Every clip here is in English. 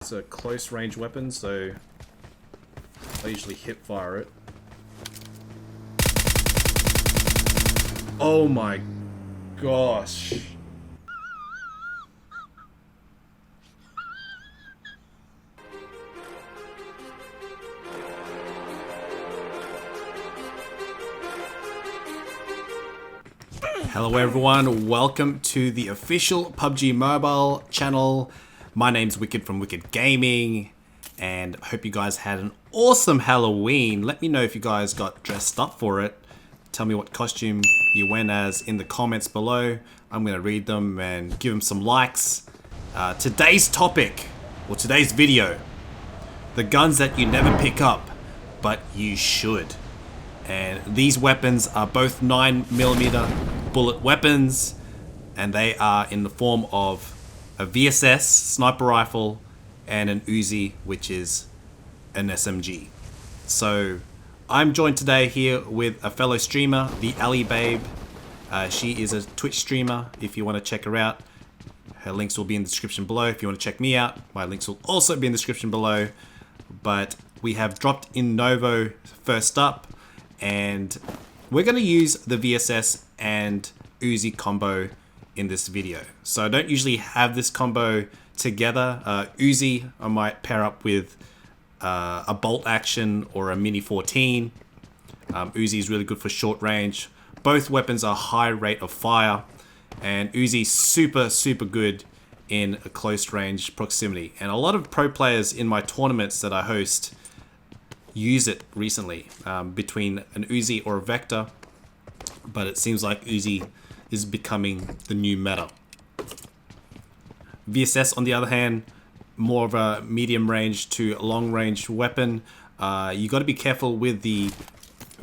It's a close range weapon, so I usually hip fire it. Oh my gosh. Hello everyone, welcome to the official PUBG Mobile channel. My name's Wicked from Wicked Gaming, and I hope you guys had an awesome Halloween. Let me know if you guys got dressed up for it. Tell me what costume you went as in the comments below. I'm going to read them and give them some likes. Today's topic, or today's video, the guns that you never pick up, but you should. And these weapons are both 9mm bullet weapons, and they are in the form of a VSS sniper rifle and an UZI, which is an SMG. So I'm joined today here with a fellow streamer, the Ali Babe. She is a Twitch streamer. If you want to check her out, her links will be in the description below. If you want to check me out, my links will also be in the description below. But we have dropped in Novo first up, and we're going to use the VSS and UZI combo in this video. So I don't usually have this combo together. UZI I might pair up with a bolt action or a mini 14. UZI is really good for short range. Both weapons are high rate of fire, and UZI super good in a close range proximity. And a lot of pro players in my tournaments that I host use it recently, between an UZI or a Vector, but it seems like UZI is becoming the new meta. VSS, on the other hand, more of a medium range to long range weapon. You got to be careful with the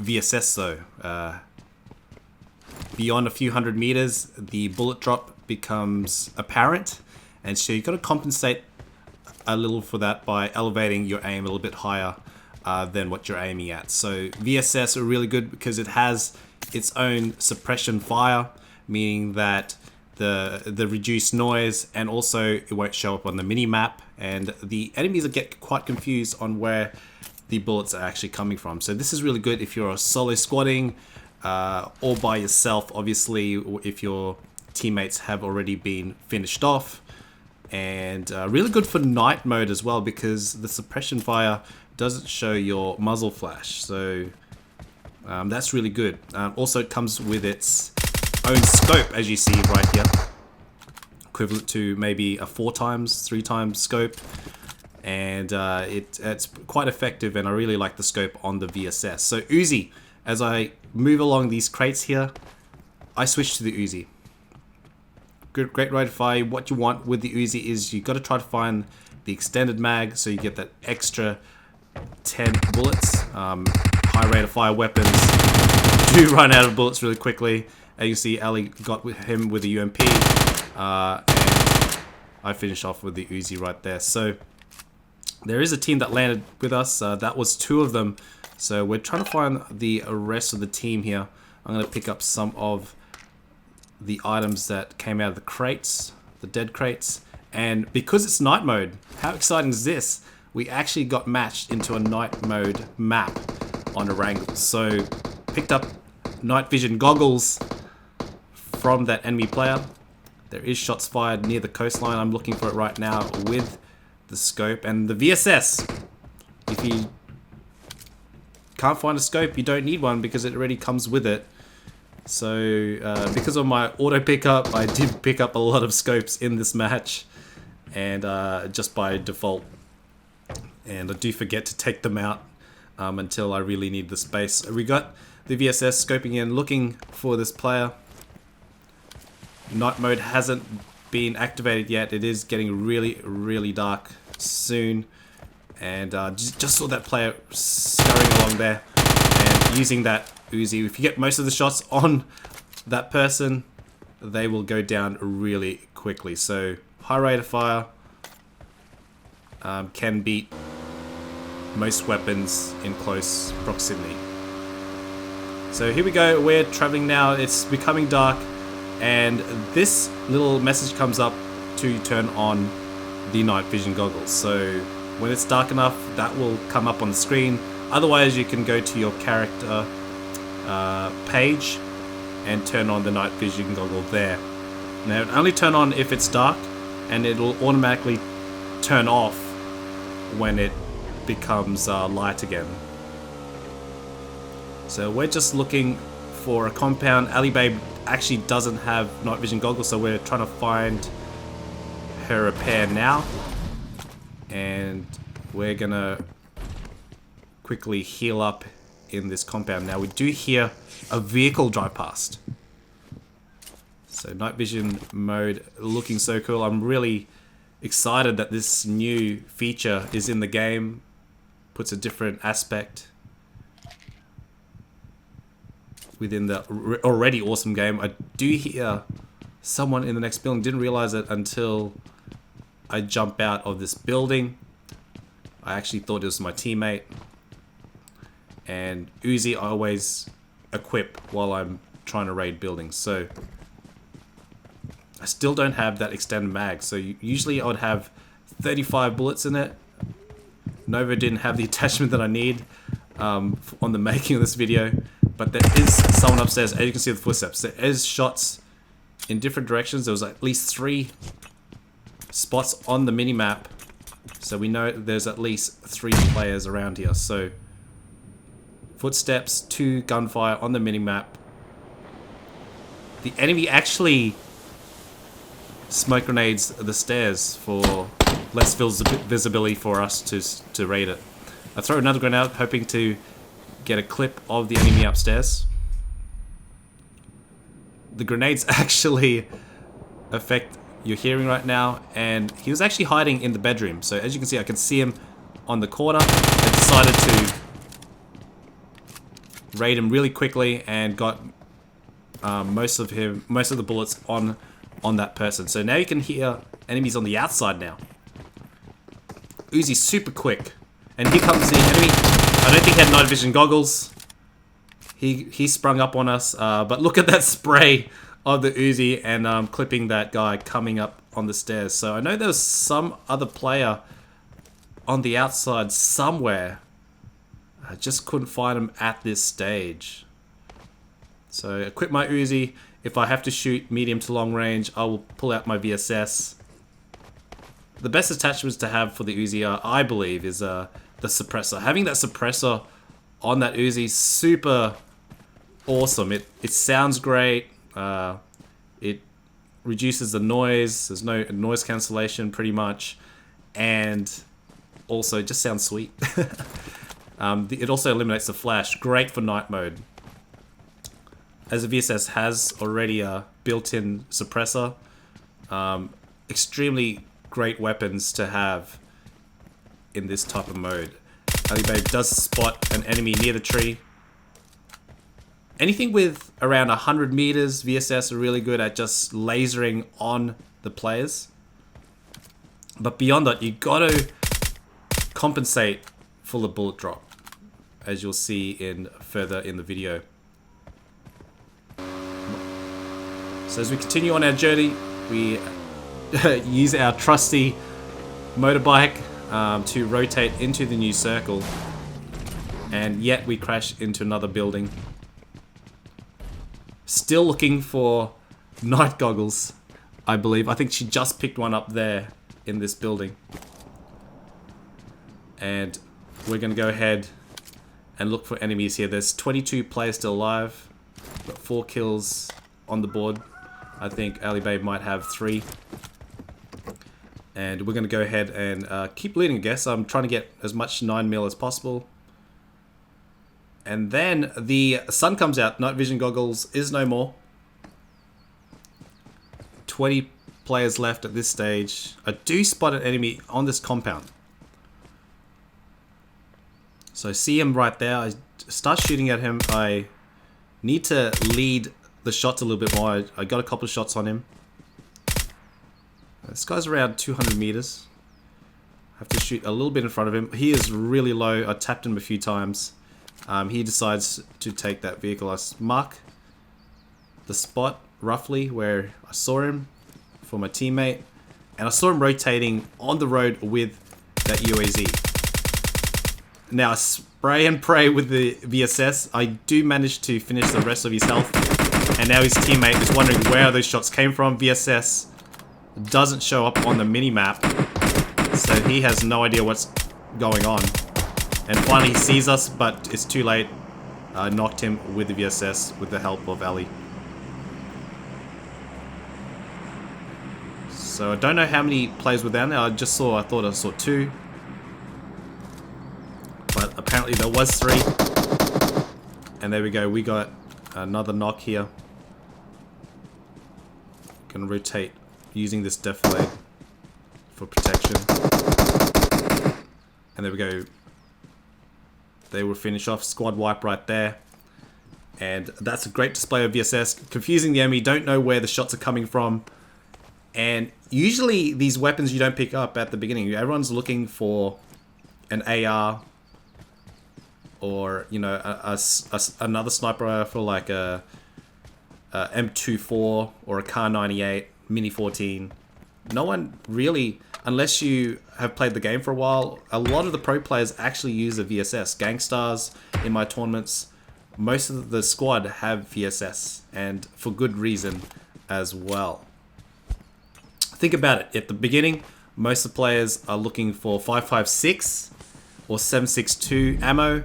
VSS though. Beyond a few hundred meters, the bullet drop becomes apparent, and so you got to compensate a little for that by elevating your aim a little bit higher than what you're aiming at. So VSS are really good because it has its own suppression fire, meaning that the reduced noise, and also it won't show up on the mini map, and the enemies will get quite confused on where the bullets are actually coming from. So this is really good if you're solo squatting or by yourself, obviously if your teammates have already been finished off, and really good for night mode as well, because the suppression fire doesn't show your muzzle flash. So that's really good. Also, it comes with its own scope, as you see right here, equivalent to maybe a 4x, 3x scope, and it's quite effective, and I really like the scope on the VSS. So UZI, as I move along these crates here, I switch to the UZI. Great rate of fire. What you want with the UZI is you got to try to find the extended mag, so you get that extra 10 bullets. High rate of fire weapons do run out of bullets really quickly. As you see, Ali got him with a UMP, and I finished off with the UZI right there. So there is a team that landed with us. That was 2 of them. So we're trying to find the rest of the team here. I'm going to pick up some of the items that came out of the crates, the dead crates. And because it's night mode, how exciting is this? We actually got matched into a night mode map on a wrangle. So picked up night vision goggles from that enemy player. There is shots fired near the coastline. I'm looking for it right now with the scope and the VSS. If you can't find a scope, you don't need one because it already comes with it. So because of my auto pickup, I did pick up a lot of scopes in this match, and just by default. And I do forget to take them out until I really need the space. We got the VSS scoping in, looking for this player. Night mode hasn't been activated yet. It is getting really dark soon. And just saw that player scurrying along there and using that UZI. If you get most of the shots on that person, they will go down really quickly. So high rate of fire can beat most weapons in close proximity. So here we go, we're traveling now, it's becoming dark, and this little message comes up to turn on the night vision goggles. So when it's dark enough, that will come up on the screen. Otherwise, you can go to your character page and turn on the night vision goggle there. Now, it'll only turn on if it's dark, and it'll automatically turn off when it becomes light again. So we're just looking for a compound. Ali Babe actually doesn't have night vision goggles, so we're trying to find her a pair now. And we're gonna quickly heal up in this compound. Now we do hear a vehicle drive past. So night vision mode looking so cool. I'm really excited that this new feature is in the game. Puts a different aspect within the already awesome game. I do hear someone in the next building. Didn't realize it until I jump out of this building. I actually thought it was my teammate. And Uzi I always equip while I'm trying to raid buildings. So I still don't have that extended mag. So usually I would have 35 bullets in it. Nova didn't have the attachment that I need on the making of this video. But there is someone upstairs. As you can see the footsteps. There is shots in different directions. There was at least 3 spots on the minimap. So we know there's at least 3 players around here. So footsteps, 2 gunfire on the minimap. The enemy actually smoke grenades the stairs for less visibility for us to raid it. I throw another grenade hoping to get a clip of the enemy upstairs. The grenades actually affect your hearing right now, and he was actually hiding in the bedroom. So as you can see, I can see him on the corner. I decided to raid him really quickly and got most of the bullets on that person. So now you can hear enemies on the outside now. Uzi's super quick, and here comes the enemy. I don't think he had night vision goggles. He sprung up on us, but look at that spray of the Uzi and clipping that guy coming up on the stairs. So I know there was some other player on the outside somewhere. I just couldn't find him at this stage. So equip my Uzi. If I have to shoot medium to long range, I will pull out my VSS. The best attachments to have for the Uzi, I believe, is the suppressor. Having that suppressor on that Uzi is super awesome. It sounds great. It reduces the noise. There's no noise cancellation pretty much. And also it just sounds sweet. It also eliminates the flash. Great for night mode. As the VSS has already a built-in suppressor. Extremely great weapons to have in this type of mode. Ali Babe does spot an enemy near the tree. Anything with around 100 meters, VSS are really good at just lasering on the players. But beyond that, you gotta compensate for the bullet drop, as you'll see further in the video. So as we continue on our journey, we use our trusty motorbike to rotate into the new circle, and yet we crash into another building. Still looking for night goggles, I believe. I think she just picked one up there in this building. And we're going to go ahead and look for enemies here. There's 22 players still alive. Got 4 kills on the board. I think Ali Babe might have 3. And we're going to go ahead and keep leading, I guess. I'm trying to get as much 9mm as possible. And then the sun comes out. Night vision goggles is no more. 20 players left at this stage. I do spot an enemy on this compound. So I see him right there. I start shooting at him. I need to lead the shots a little bit more. I got a couple of shots on him. This guy's around 200 meters. I have to shoot a little bit in front of him. He is really low. I tapped him a few times. He decides to take that vehicle. I mark the spot roughly where I saw him for my teammate. And I saw him rotating on the road with that UAZ. Now, I spray and pray with the VSS. I do manage to finish the rest of his health. And now his teammate is wondering where those shots came from. VSS doesn't show up on the mini-map. So he has no idea what's going on. And finally he sees us, but it's too late. I knocked him with the VSS with the help of Ali. So I don't know how many players were down there. I thought I saw 2. But apparently there was 3. And there we go. We got another knock here. Gonna rotate using this defilade for protection. And there we go. They will finish off. Squad wipe right there. And that's a great display of VSS. Confusing the enemy. Don't know where the shots are coming from. And usually these weapons you don't pick up at the beginning. Everyone's looking for an AR. Or, you know, another sniper rifle like a M24 or a Kar 98, Mini 14. No one really, unless you have played the game for a while, a lot of the pro players actually use a VSS. Gangstars in my tournaments, most of the squad have VSS, and for good reason as well. Think about it. At the beginning, most of the players are looking for 5.56 or 7.62 ammo.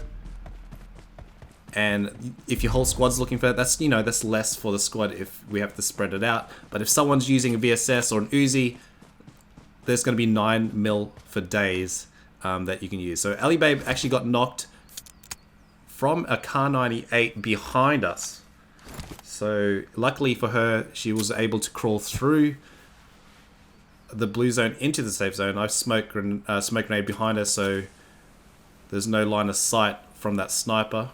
And if your whole squad's looking for that, that's, you know, that's less for the squad if we have to spread it out. But if someone's using a VSS or an UZI, there's going to be 9mm for days that you can use. So Ali Babe actually got knocked from a Kar 98 behind us. So luckily for her, she was able to crawl through the blue zone into the safe zone. I smoke grenade behind her, so there's no line of sight from that sniper.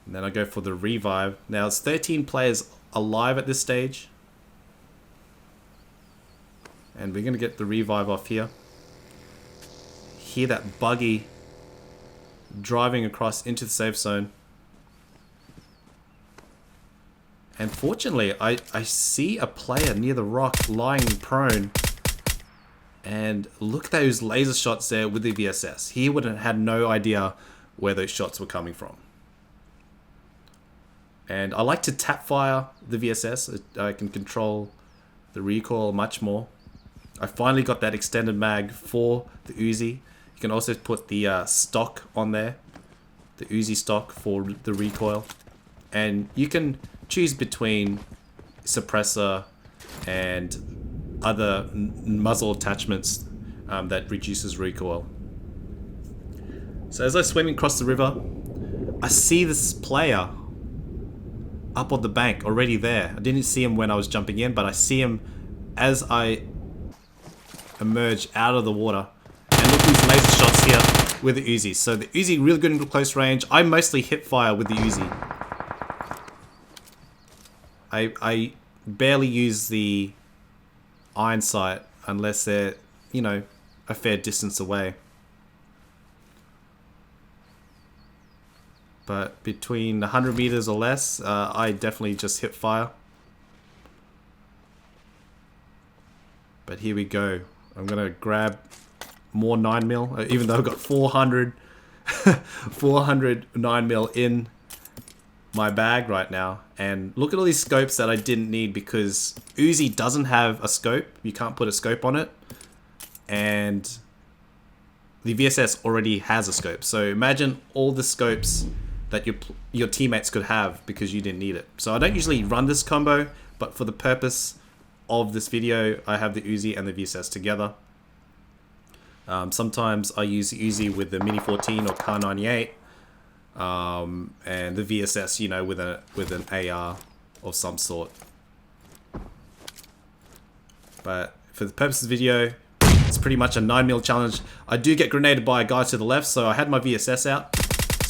And then I go for the revive. Now it's 13 players alive at this stage. And we're going to get the revive off here. Hear that buggy driving across into the safe zone. And fortunately, I see a player near the rock lying prone. And look at those laser shots there with the VSS. He would have had no idea where those shots were coming from. And I like to tap fire the VSS. I can control the recoil much more. I finally got that extended mag for the Uzi. You can also put the stock on there. The Uzi stock for the recoil. And you can choose between suppressor and other muzzle attachments that reduces recoil. So as I swim across the river, I see this player up on the bank already there. I didn't see him when I was jumping in, but I see him as I emerge out of the water. And look at these laser shots here with the Uzi. So the Uzi really good into close range. I mostly hip fire with the Uzi. I barely use the iron sight unless they're, you know, a fair distance away. But between 100 meters or less, I definitely just hip fire. But here we go. I'm gonna grab more 9mm, even though I've got 400 9mm in my bag right now. And look at all these scopes that I didn't need because Uzi doesn't have a scope. You can't put a scope on it. And the VSS already has a scope. So imagine all the scopes that your teammates could have because you didn't need it. So I don't usually run this combo, but for the purpose of this video, I have the Uzi and the VSS together. Sometimes I use the Uzi with the Mini 14 or Kar 98, and the VSS, you know, with an AR of some sort. But for the purpose of the video, it's pretty much a 9mm challenge. I do get grenaded by a guy to the left, so I had my VSS out.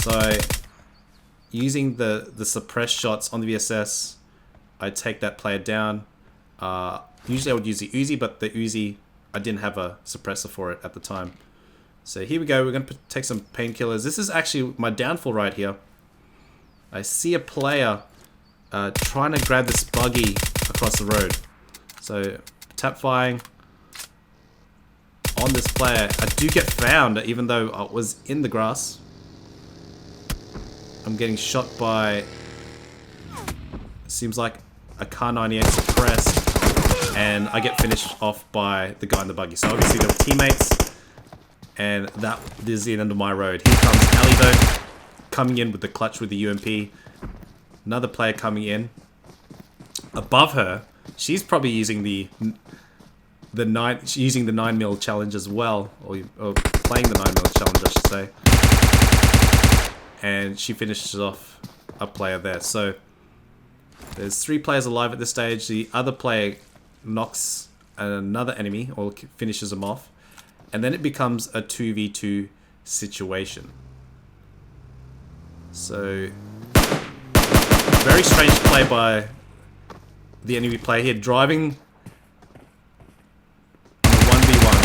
So using the suppressed shots on the VSS, I take that player down. Usually I would use the Uzi, but the Uzi, I didn't have a suppressor for it at the time. So here we go. We're going to take some painkillers. This is actually my downfall right here. I see a player trying to grab this buggy across the road. So tap firing on this player. I do get found even though I was in the grass. I'm getting shot by, seems like a Car 98 suppressed, and I get finished off by the guy in the buggy. So obviously they were teammates, and that is the end of my road. Here comes Ali though, coming in with the clutch with the UMP. Another player coming in. Above her, she's probably using the 9mm challenge as well, or playing the 9mm challenge, I should say. And she finishes off a player there. So there's 3 players alive at this stage. The other player knocks another enemy or finishes them off, and then it becomes a 2v2 situation. So very strange play by the enemy player here, driving on a 1v1,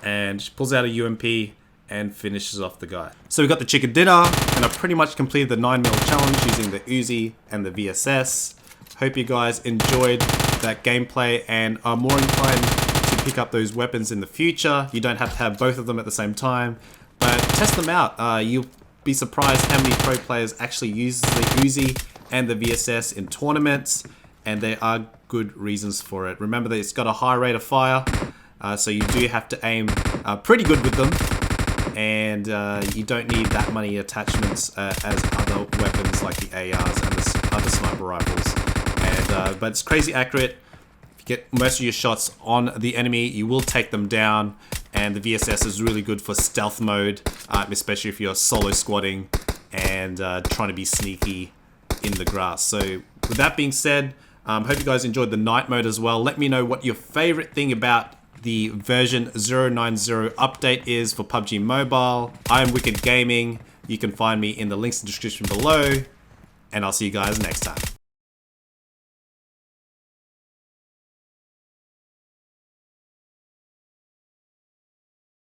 and she pulls out a UMP and finishes off the guy. So we got the chicken dinner, and I pretty much completed the 9mm challenge using the UZI and the VSS. Hope you guys enjoyed that gameplay and are more inclined to pick up those weapons in the future. You don't have to have both of them at the same time, but test them out. You'll be surprised how many pro players actually use the UZI and the VSS in tournaments, and there are good reasons for it. Remember that it's got a high rate of fire, so you do have to aim pretty good with them, and you don't need that many attachments as other weapons like the ARs and the other sniper rifles. And but it's crazy accurate. If you get most of your shots on the enemy, you will take them down. And the VSS is really good for stealth mode, especially if you're solo squatting and trying to be sneaky in the grass. So with that being said, hope you guys enjoyed the night mode as well. Let me know what your favorite thing about the version 090 update is for PUBG Mobile. I am Wicked Gaming. You can find me in the links in the description below, and I'll see you guys next time.